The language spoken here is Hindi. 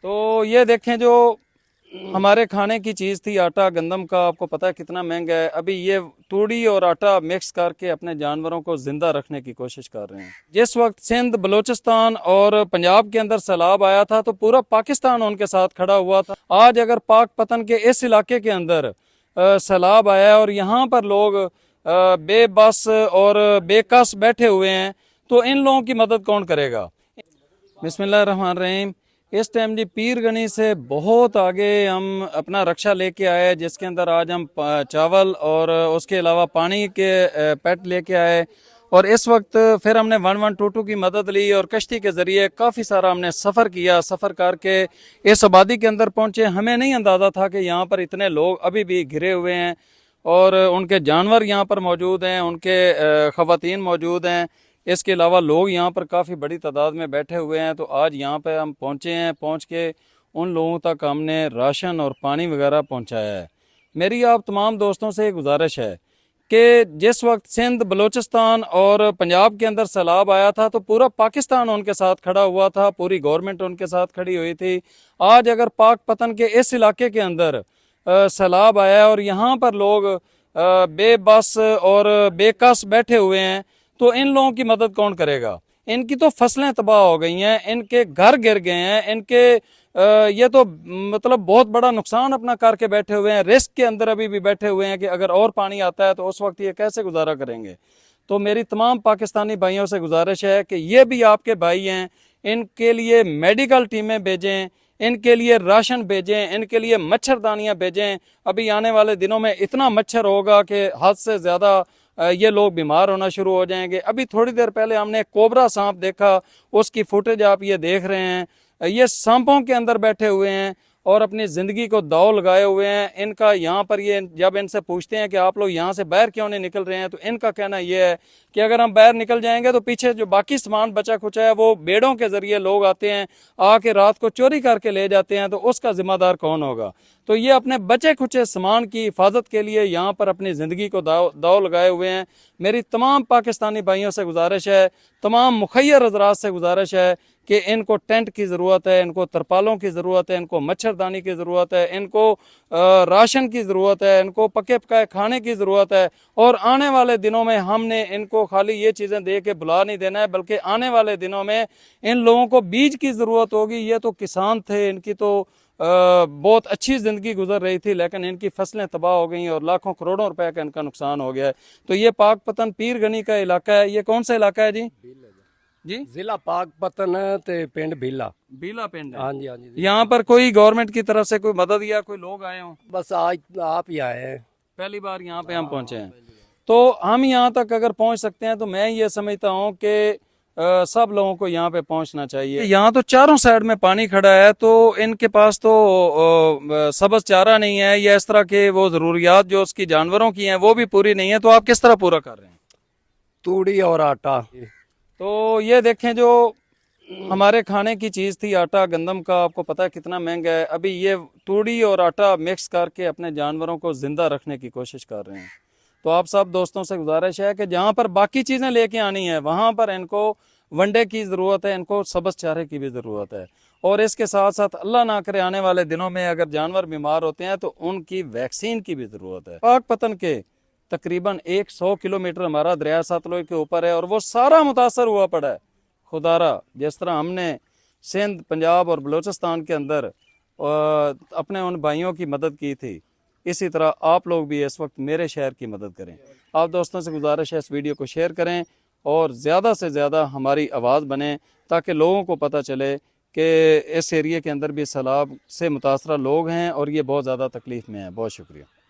तो ये देखें, जो हमारे खाने की चीज़ थी आटा गंदम का, आपको पता है कितना महंगा है। अभी ये तूड़ी और आटा मिक्स करके अपने जानवरों को जिंदा रखने की कोशिश कर रहे हैं। जिस वक्त सिंध, बलूचिस्तान और पंजाब के अंदर सैलाब आया था तो पूरा पाकिस्तान उनके साथ खड़ा हुआ था। आज अगर पाक पतन के इस इलाके के अंदर सैलाब आया है और यहाँ पर लोग बेबस और बेकस बैठे हुए हैं, तो इन लोगों की मदद कौन करेगा। बिस्मिल्लाहिर्रहमानिर्रहीम। इस टाइम जी पीर गनी से बहुत आगे हम अपना रक्षा लेके आए, जिसके अंदर आज हम चावल और उसके अलावा पानी के पैट लेके आए। और इस वक्त फिर हमने 1122 की मदद ली और कश्ती के ज़रिए काफ़ी सारा हमने सफ़र किया। सफ़र करके इस आबादी के अंदर पहुँचे। हमें नहीं अंदाज़ा था कि यहाँ पर इतने लोग अभी भी घिरे हुए हैं और उनके जानवर यहाँ पर मौजूद हैं, उनके ख़वातीन मौजूद हैं। इसके अलावा लोग यहाँ पर काफ़ी बड़ी तादाद में बैठे हुए हैं। तो आज यहाँ पे हम पहुँचे हैं, पहुँच के उन लोगों तक हमने राशन और पानी वगैरह पहुँचाया है। मेरी आप तमाम दोस्तों से गुजारिश है कि जिस वक्त सिंध, बलूचिस्तान और पंजाब के अंदर सैलाब आया था तो पूरा पाकिस्तान उनके साथ खड़ा हुआ था, पूरी गवर्नमेंट उनके साथ खड़ी हुई थी। आज अगर पाक पतन के इस इलाके के अंदर सैलाब आया है और यहाँ पर लोग बेबस और बेकस बैठे हुए हैं, तो इन लोगों की मदद कौन करेगा। इनकी तो फसलें तबाह हो गई हैं, इनके घर गिर गए हैं, ये तो मतलब बहुत बड़ा नुकसान अपना करके बैठे हुए हैं। रिस्क के अंदर अभी भी बैठे हुए हैं कि अगर और पानी आता है तो उस वक्त ये कैसे गुजारा करेंगे। तो मेरी तमाम पाकिस्तानी भाइयों से गुजारिश है कि ये भी आपके भाई हैं, इनके लिए मेडिकल टीमें भेजें, इनके लिए राशन भेजें, इनके लिए मच्छरदानियां भेजें। अभी आने वाले दिनों में इतना मच्छर होगा कि हद से ज़्यादा ये लोग बीमार होना शुरू हो जाएंगे। अभी थोड़ी देर पहले हमने एक कोबरा सांप देखा, उसकी फुटेज आप ये देख रहे हैं। ये सांपों के अंदर बैठे हुए हैं और अपनी ज़िंदगी को दाव लगाए हुए हैं। इनका यहाँ पर ये, जब इनसे पूछते हैं कि आप लोग यहाँ से बाहर क्यों नहीं निकल रहे हैं, तो इनका कहना ये है कि अगर हम बाहर निकल जाएंगे तो पीछे जो बाकी सामान बचा खुचा है वो बेड़ों के ज़रिए लोग आते हैं, आके रात को चोरी करके ले जाते हैं, तो उसका ज़िम्मेदार कौन होगा। तो ये अपने बचे खुचे सामान की हिफाजत के लिए यहाँ पर अपनी ज़िंदगी को दाव लगाए हुए हैं। मेरी तमाम पाकिस्तानी भाइयों से गुजारिश है, तमाम मुखैर हज़रात से गुजारिश है कि इनको टेंट की ज़रूरत है, इनको तरपालों की ज़रूरत है, इनको मच्छरदानी की ज़रूरत है, इनको राशन की ज़रूरत है, इनको पके पकाए खाने की ज़रूरत है। और आने वाले दिनों में हमने इनको खाली ये चीज़ें दे के बुला नहीं देना है, बल्कि आने वाले दिनों में इन लोगों को बीज की ज़रूरत होगी। ये तो किसान थे, इनकी तो बहुत अच्छी ज़िंदगी गुजर रही थी, लेकिन इनकी फसलें तबाह हो गई और लाखों करोड़ों रुपए का इनका नुकसान हो गया है। तो ये पाक पतन पीर गनी का इलाका है। ये कौन सा इलाका है जी? जी, जिला पाकपतन ते पिंड भीला। बीला पिंड है। हाँ जी, हाँ जी। यहाँ पर कोई गवर्नमेंट की तरफ से कोई मदद या कोई लोग आए हों? बस आज आप ही आए हैं। पहली बार यहाँ पे हम पहुंचे हैं। तो हम यहाँ तक अगर पहुंच सकते हैं तो मैं ये समझता हूँ कि सब लोगों को यहाँ पे पहुंचना चाहिए। यहाँ तो चारों साइड में पानी खड़ा है, तो इनके पास तो सब्ज चारा नहीं है या इस तरह के वो जरूरियात जो उसकी जानवरों की हैं वो भी पूरी नहीं है। तो आप किस तरह पूरा कर रहे हैं? तूड़ी और आटा। तो ये देखें, जो हमारे खाने की चीज़ थी आटा गंदम का, आपको पता है कितना महंगा है। अभी ये तूड़ी और आटा मिक्स करके अपने जानवरों को ज़िंदा रखने की कोशिश कर रहे हैं। तो आप सब दोस्तों से गुजारिश है कि जहाँ पर बाकी चीज़ें लेके आनी है वहाँ पर इनको वनडे की ज़रूरत है, इनको सब्ज़ चारे की भी ज़रूरत है। और इसके साथ साथ अल्लाह ना करे आने वाले दिनों में अगर जानवर बीमार होते हैं तो उनकी वैक्सीन की भी ज़रूरत है। पाक पतन के तकरीबन 100 किलोमीटर हमारा दरिया सतलुज के ऊपर है और वो सारा मुतासर हुआ पड़ा है। खुदारा जिस तरह हमने सिंध, पंजाब और बलूचिस्तान के अंदर अपने उन भाइयों की मदद की थी, इसी तरह आप लोग भी इस वक्त मेरे शहर की मदद करें। आप दोस्तों से गुजारिश है इस वीडियो को शेयर करें और ज़्यादा से ज़्यादा हमारी आवाज़ बने, ताकि लोगों को पता चले कि इस एरिए के अंदर भी सैलाब से मुतासरा लोग हैं और ये बहुत ज़्यादा तकलीफ़ में हैं। बहुत शुक्रिया।